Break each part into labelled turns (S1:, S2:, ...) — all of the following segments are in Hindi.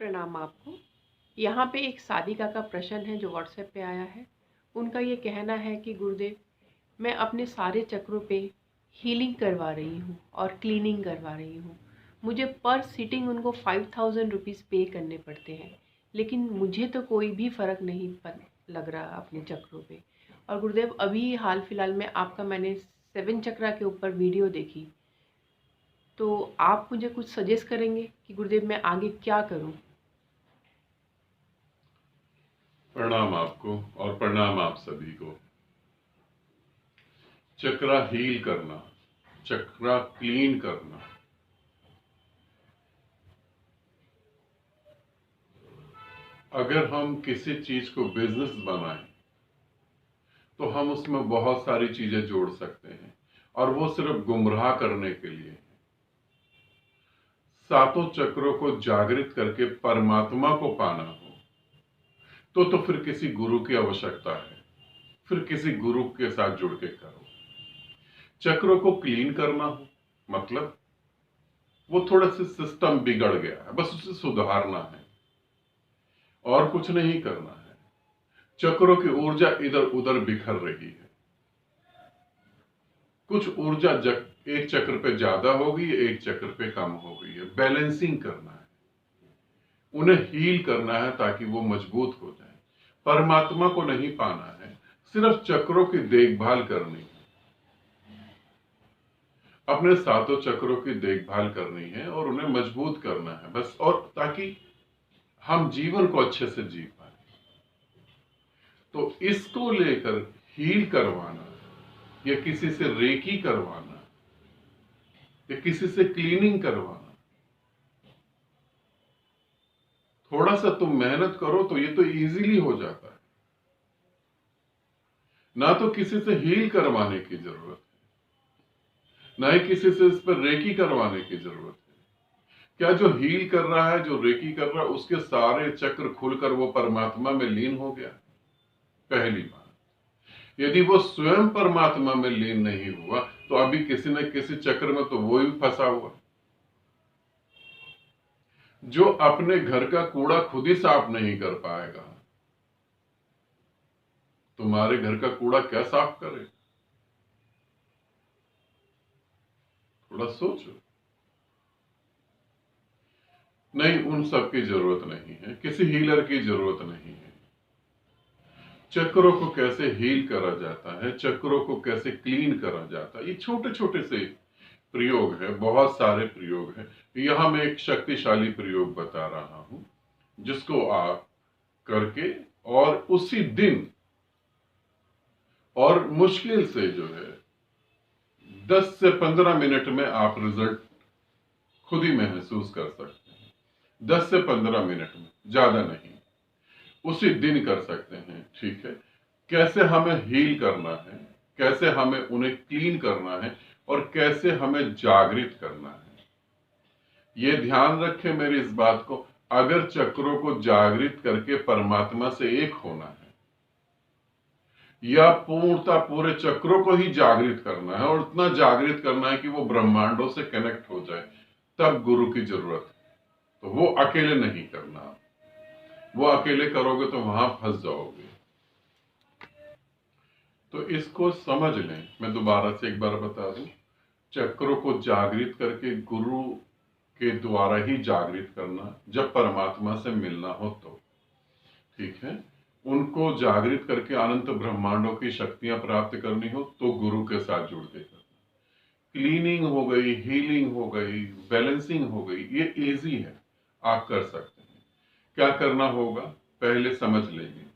S1: प्रणाम आपको। यहाँ पे एक साधिका का प्रश्न है जो व्हाट्सएप पे आया है। उनका ये कहना है कि गुरुदेव, मैं अपने सारे चक्रों पे हीलिंग करवा रही हूँ और क्लीनिंग करवा रही हूँ। मुझे पर सिटिंग उनको 5000 रुपीज़ पे करने पड़ते हैं, लेकिन मुझे तो कोई भी फ़र्क नहीं लग रहा अपने चक्रों पे। और गुरुदेव, अभी हाल फिलहाल में आपका मैंने 7 चक्रा के ऊपर वीडियो देखी, तो आप मुझे कुछ सजेस्ट करेंगे कि गुरुदेव मैं आगे क्या करूँ?
S2: प्रणाम आपको और प्रणाम आप सभी को। चक्रा हील करना, चक्रा क्लीन करना, अगर हम किसी चीज को बिजनेस बनाएं तो हम उसमें बहुत सारी चीजें जोड़ सकते हैं और वो सिर्फ गुमराह करने के लिए है। सातों चक्रों को जागृत करके परमात्मा को पाना हो तो फिर किसी गुरु की आवश्यकता है। फिर किसी गुरु के साथ जुड़ के करो। चक्रों को क्लीन करना हो मतलब वो थोड़ा सा सिस्टम बिगड़ गया है, बस उसे सुधारना है और कुछ नहीं करना है। चक्रों की ऊर्जा इधर उधर बिखर रही है। कुछ ऊर्जा एक चक्र पे ज्यादा हो गई, एक चक्र पे कम हो गई है। बैलेंसिंग करना है, उन्हें हील करना है ताकि वो मजबूत हो जाए। परमात्मा को नहीं पाना है, सिर्फ चक्रों की देखभाल करनी है। अपने सातों चक्रों की देखभाल करनी है और उन्हें मजबूत करना है बस, और ताकि हम जीवन को अच्छे से जी पाए। तो इसको लेकर हील करवाना या किसी से रेकी करवाना या किसी से क्लीनिंग करवाना, थोड़ा सा तुम मेहनत करो तो ये तो इजीली हो जाता है। ना तो किसी से हील करवाने की जरूरत है, ना ही किसी से इस पर रेकी करवाने की जरूरत है। क्या जो हील कर रहा है, जो रेकी कर रहा है, उसके सारे चक्र खुलकर वो परमात्मा में लीन हो गया? पहली बात, यदि वो स्वयं परमात्मा में लीन नहीं हुआ तो अभी किसी न किसी चक्र में तो वो ही फंसा हुआ। जो अपने घर का कूड़ा खुद ही साफ नहीं कर पाएगा, तुम्हारे घर का कूड़ा क्या साफ करे? थोड़ा सोचो। नहीं, उन सब की जरूरत नहीं है, किसी हीलर की जरूरत नहीं है। चक्रों को कैसे हील करा जाता है, चक्रों को कैसे क्लीन करा जाता है, ये छोटे छोटे से प्रयोग है, बहुत सारे प्रयोग है। यहां मैं एक शक्तिशाली प्रयोग बता रहा हूं जिसको आप करके और उसी दिन और मुश्किल से जो है 10 से 15 मिनट में आप रिजल्ट खुद ही महसूस कर सकते हैं। 10 से 15 मिनट में, ज्यादा नहीं, उसी दिन कर सकते हैं। ठीक है, कैसे हमें हील करना है, कैसे हमें उन्हें क्लीन करना है और कैसे हमें जागृत करना है, ये ध्यान रखें मेरी इस बात को। अगर चक्रों को जागृत करके परमात्मा से एक होना है या पूर्णता पूरे चक्रों को ही जागृत करना है और इतना जागृत करना है कि वो ब्रह्मांडों से कनेक्ट हो जाए, तब गुरु की जरूरत है। तो वो अकेले नहीं करना, वो अकेले करोगे तो वहां फंस जाओगे। तो इसको समझ लें। मैं दोबारा से एक बार बता दूं, चक्रों को जागृत करके गुरु के द्वारा ही जागृत करना, जब परमात्मा से मिलना हो तो। ठीक है, उनको जागृत करके अनंत ब्रह्मांडों की शक्तियां प्राप्त करनी हो तो गुरु के साथ जुड़ के करना। क्लीनिंग हो गई, हीलिंग हो गई, बैलेंसिंग हो गई, ये इजी है, आप कर सकते हैं। क्या करना होगा पहले समझ लेंगे।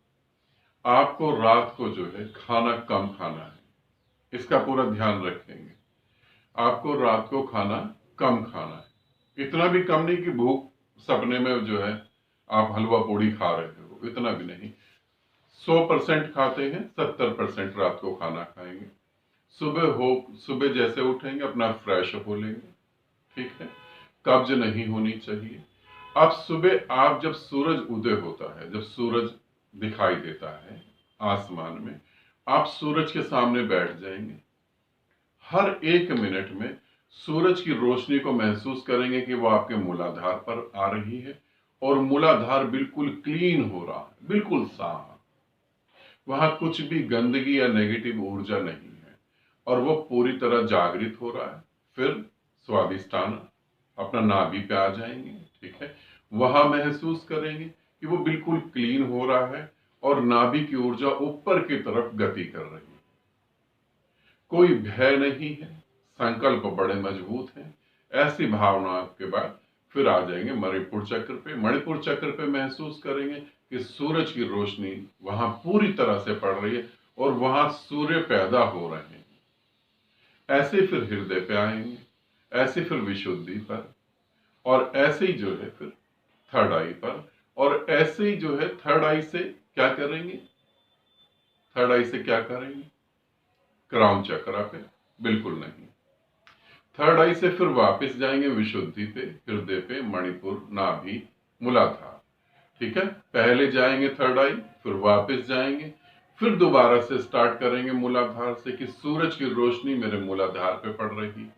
S2: आपको रात को जो है खाना कम खाना है, इसका पूरा ध्यान रखेंगे। आपको रात को खाना कम खाना है, इतना भी कम नहीं कि भूख सपने में जो है आप हलवा पूड़ी खा रहे हो, इतना भी नहीं। 100% खाते हैं, 70% रात को खाना खाएंगे। सुबह जैसे उठेंगे अपना फ्रेश हो लेंगे। ठीक है, कब्ज नहीं होनी चाहिए। अब सुबह आप जब सूरज उदय होता है, जब सूरज दिखाई देता है आसमान में, आप सूरज के सामने बैठ जाएंगे। हर 1 मिनट में सूरज की रोशनी को महसूस करेंगे कि वो आपके मूलाधार पर आ रही है और मूलाधार बिल्कुल क्लीन हो रहा है, बिल्कुल साफ, वहां कुछ भी गंदगी या नेगेटिव ऊर्जा नहीं है और वो पूरी तरह जागृत हो रहा है। फिर स्वादिष्ठान अपना नाभि पे आ जाएंगे, ठीक है, वहां महसूस करेंगे कि वो बिल्कुल क्लीन हो रहा है और नाभि की ऊर्जा ऊपर की तरफ गति कर रही है। कोई भय नहीं है, संकल्प बड़े मजबूत हैं। ऐसी भावना के बाद फिर आ जाएंगे मणिपुर चक्र पे। मणिपुर चक्र पे महसूस करेंगे कि सूरज की रोशनी वहां पूरी तरह से पड़ रही है और वहां सूर्य पैदा हो रहे हैं। ऐसे फिर हृदय पे आएंगे, ऐसे फिर विशुद्धि पर, और ऐसे ही जो है फिर थर्ड आई पर, और ऐसे ही जो है थर्ड आई से क्या करेंगे, थर्ड आई से क्या करेंगे, क्राउन चक्र पे बिल्कुल नहीं। थर्ड आई से फिर वापस जाएंगे विशुद्धि पे, हृदय पे, मणिपुर, नाभि, मूलाधार, ठीक है। पहले जाएंगे थर्ड आई, फिर वापस जाएंगे, फिर दोबारा से स्टार्ट करेंगे मूलाधार से कि सूरज की रोशनी मेरे मूलाधार पे पड़ रही है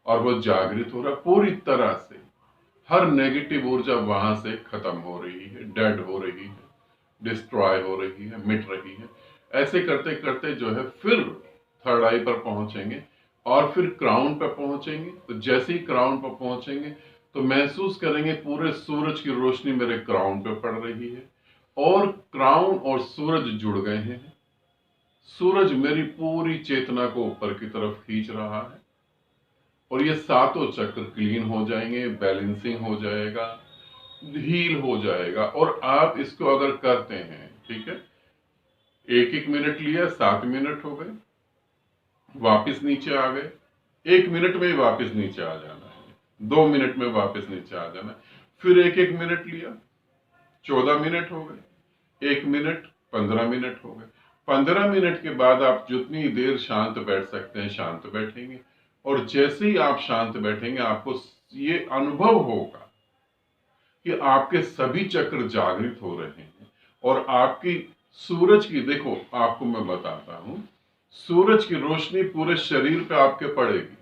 S2: और वो जागृत हो रहा पूरी तरह से। हर नेगेटिव ऊर्जा वहां से खत्म हो रही है, डेड हो रही है, डिस्ट्रॉय हो रही है, मिट रही है। ऐसे करते करते जो है फिर थर्ड आई पर पहुंचेंगे और फिर क्राउन पर पहुंचेंगे। तो जैसे ही क्राउन पर पहुंचेंगे तो महसूस करेंगे पूरे सूरज की रोशनी मेरे क्राउन पे पड़ रही है और क्राउन और सूरज जुड़ गए हैं। सूरज मेरी पूरी चेतना को ऊपर की तरफ खींच रहा है और ये सातों चक्र क्लीन हो जाएंगे, बैलेंसिंग हो जाएगा, हील हो जाएगा। और आप इसको अगर करते हैं, ठीक है, एक एक मिनट लिया, 7 मिनट हो गए, वापस नीचे आ गए, 1 मिनट में ही वापस नीचे आ जाना है, 2 मिनट में वापस नीचे आ जाना है, फिर एक एक मिनट लिया, 14 मिनट हो गए, 1 मिनट, 15 मिनट हो गए। 15 मिनट के बाद आप जितनी देर शांत बैठ सकते हैं शांत बैठेंगे और जैसे ही आप शांत बैठेंगे आपको ये अनुभव होगा कि आपके सभी चक्र जागृत हो रहे हैं और आपकी सूरज की, देखो आपको मैं बताता हूं, सूरज की रोशनी पूरे शरीर पे आपके पड़ेगी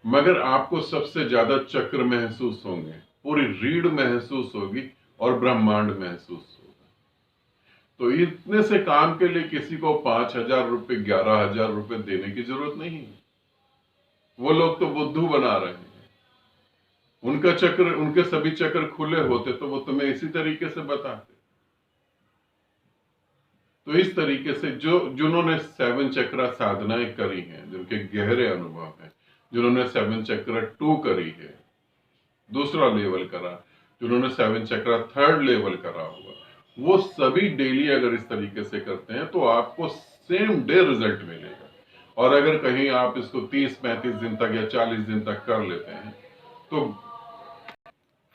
S2: मगर आपको सबसे ज्यादा चक्र महसूस होंगे, पूरी रीढ़ महसूस होगी और ब्रह्मांड महसूस होगा। तो इतने से काम के लिए किसी को 5,000 रुपए, 11,000 रुपए देने की जरूरत नहीं है। वो लोग तो बुद्धू बना रहे हैं। उनका चक्र, उनके सभी चक्र खुले होते तो वो तुम्हें इसी तरीके से बताते। तो इस तरीके से जिन्होंने 7 चक्र साधनाएं करी हैं, जिनके गहरे अनुभव हैं, जिन्होंने 7 चक्र 2 करी है, दूसरा लेवल करा, जिन्होंने 7 चक्र थर्ड लेवल करा हुआ, वो सभी डेली अगर इस तरीके से करते हैं तो आपको सेम डे रिजल्ट मिलेगा। और अगर कहीं आप इसको 30-35 दिन तक या 40 दिन तक कर लेते हैं तो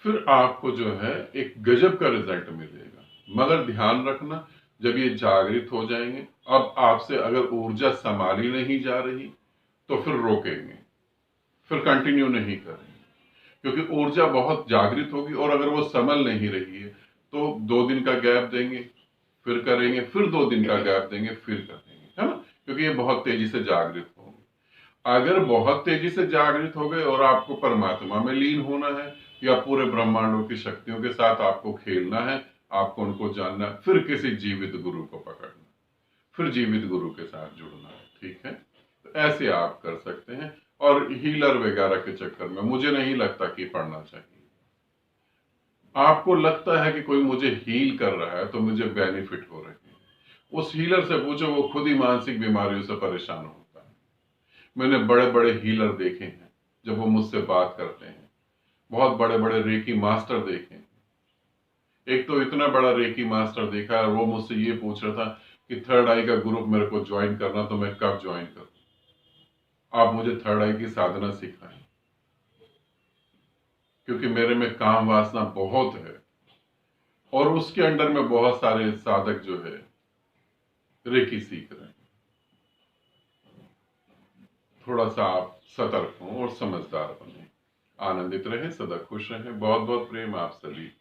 S2: फिर आपको जो है एक गजब का रिजल्ट मिलेगा। मगर ध्यान रखना, जब ये जागृत हो जाएंगे, अब आपसे अगर ऊर्जा संभाली नहीं जा रही तो फिर रोकेंगे, फिर कंटिन्यू नहीं करेंगे, क्योंकि ऊर्जा बहुत जागृत होगी और अगर वो संभल नहीं रही है तो 2 दिन का गैप देंगे, फिर करेंगे, फिर 2 दिन का गैप देंगे, फिर करेंगे, है ना, क्योंकि ये बहुत तेजी से जागृत होंगे। अगर बहुत तेजी से जागृत हो गए और आपको परमात्मा में लीन होना है या पूरे ब्रह्मांडों की शक्तियों के साथ आपको खेलना है, आपको उनको जानना है, फिर किसी जीवित गुरु को पकड़ना, फिर जीवित गुरु के साथ जुड़ना है, ठीक है। तो ऐसे आप कर सकते हैं। और हीलर वगैरह के चक्कर में मुझे नहीं लगता कि पढ़ना चाहिए। आपको लगता है कि कोई मुझे हील कर रहा है तो मुझे बेनिफिट हो रहे हैं, उस हीलर से पूछो, वो खुद ही मानसिक बीमारियों से परेशान होता है। मैंने बड़े बड़े हीलर देखे हैं, जब वो मुझसे बात करते हैं, बहुत बड़े बड़े रेकी मास्टर देखे हैं। एक तो इतना बड़ा रेकी मास्टर देखा है, वो मुझसे ये पूछ रहा था कि थर्ड आई का ग्रुप मेरे को ज्वाइन करना, तो मैं कब ज्वाइन करूं, आप मुझे थर्ड आई की साधना सिखाएं, क्योंकि मेरे में काम वासना बहुत है और उसके अंडर में बहुत सारे साधक जो है रेकी सीख रहे हैं। थोड़ा सा आप सतर्क हों और समझदार बने, आनंदित रहें, सदा खुश रहें। बहुत बहुत प्रेम आप सभी।